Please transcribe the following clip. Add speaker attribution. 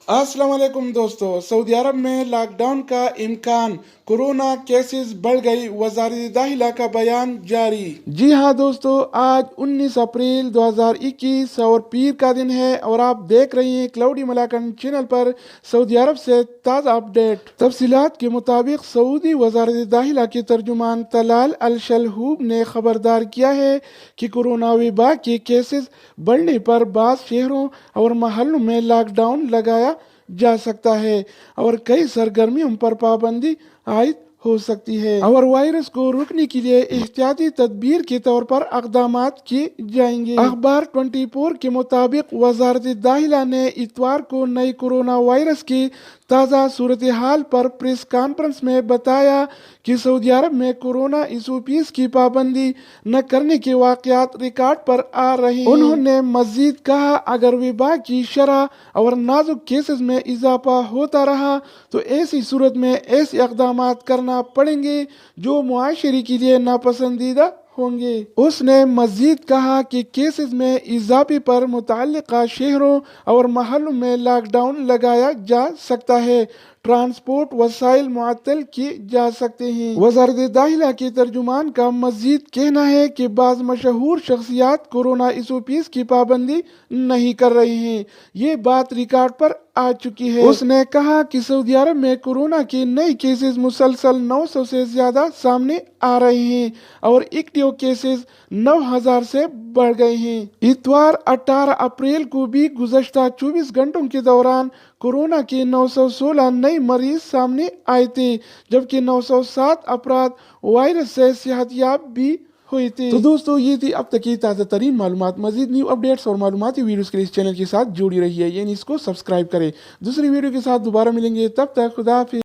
Speaker 1: अस्सलाम वालेकुम दोस्तों। सऊदी अरब में लॉकडाउन का इम्कान, कोरोना केसेस बढ़ गई, वज़ारत दाखिला का बयान जारी। जी हाँ दोस्तों, आज 19 अप्रैल 2021 और पीर का दिन है और आप देख रहे हैं क्लाउडी मलाकन चैनल पर सऊदी अरब से ताज़ा अपडेट। तफसीलात के मुताबिक सऊदी वज़ारत दाखिला के तर्जुमान तलाल अल शलहूब ने खबरदार किया है कि कोरोना वबा के केसेस बढ़ने पर बाज़ शहरों और महलों में लॉकडाउन लगाया जा सकता है और कई सरगर्मियों पर पाबंदी आयद हो सकती है और वायरस को रोकने के लिए एहतियाती तदबीर के तौर पर इक़दामात किए जाएंगे। अखबार 24 के मुताबिक वज़ारत दाखिला ने इतवार को नए कोरोना वायरस की ताज़ा सूरत हाल पर प्रेस कॉन्फ्रेंस में बताया कि सऊदी अरब में कोरोना एसओपीज़ की पाबंदी न करने के वाक़यात रिकॉर्ड पर आ रहे हैं। उन्होंने मज़ीद कहा, अगर वबा की शरह और नाजुक केसेस में इजाफा होता रहा तो ऐसी सूरत में ऐसे इक़दामात करना पड़ेंगे जो मुआशरे के लिए नापसंदीदा होंगे। उसने मज़ीद कहा कि केसेस में इजाफे पर मुतल्लिका शहरों और महलों में लॉकडाउन लगाया जा सकता है, ट्रांसपोर्ट वसाइल मुअत्तल किए जा सकते हैं। वज़ारत दाखिला के तर्जुमान का मज़ीद कहना है कि बाज़ मशहूर शख्सियात कोरोना एसओपीज़ की पाबंदी नहीं कर रहे हैं। ये बात रिकॉर्ड पर आ चुकी है। उसने कहा कि सऊदी अरब में कोरोना के नए केसेस मुसलसल 900 से ज़्यादा सामने आ रहे हैं और एक्टिव केसेस 9000 से बढ़ गए हैं। इतवार 18 अप्रैल को भी गुज़श्ता 24 घंटों के दौरान कोरोना के 916 नए मरीज सामने आए थे, जबकि 907 अफराद वायरस से सेहतयाब भी हुए थे। तो दोस्तों, ये थी अब तक की ताज़ा तरीन मालूमात। मजीद न्यू अपडेट्स और मालूमाती वीडियोस के लिए इस चैनल के साथ जुड़ी रही है, यानी इसको सब्सक्राइब करें। दूसरी वीडियो के साथ दोबारा मिलेंगे, तब तक खुदा हाफिज़।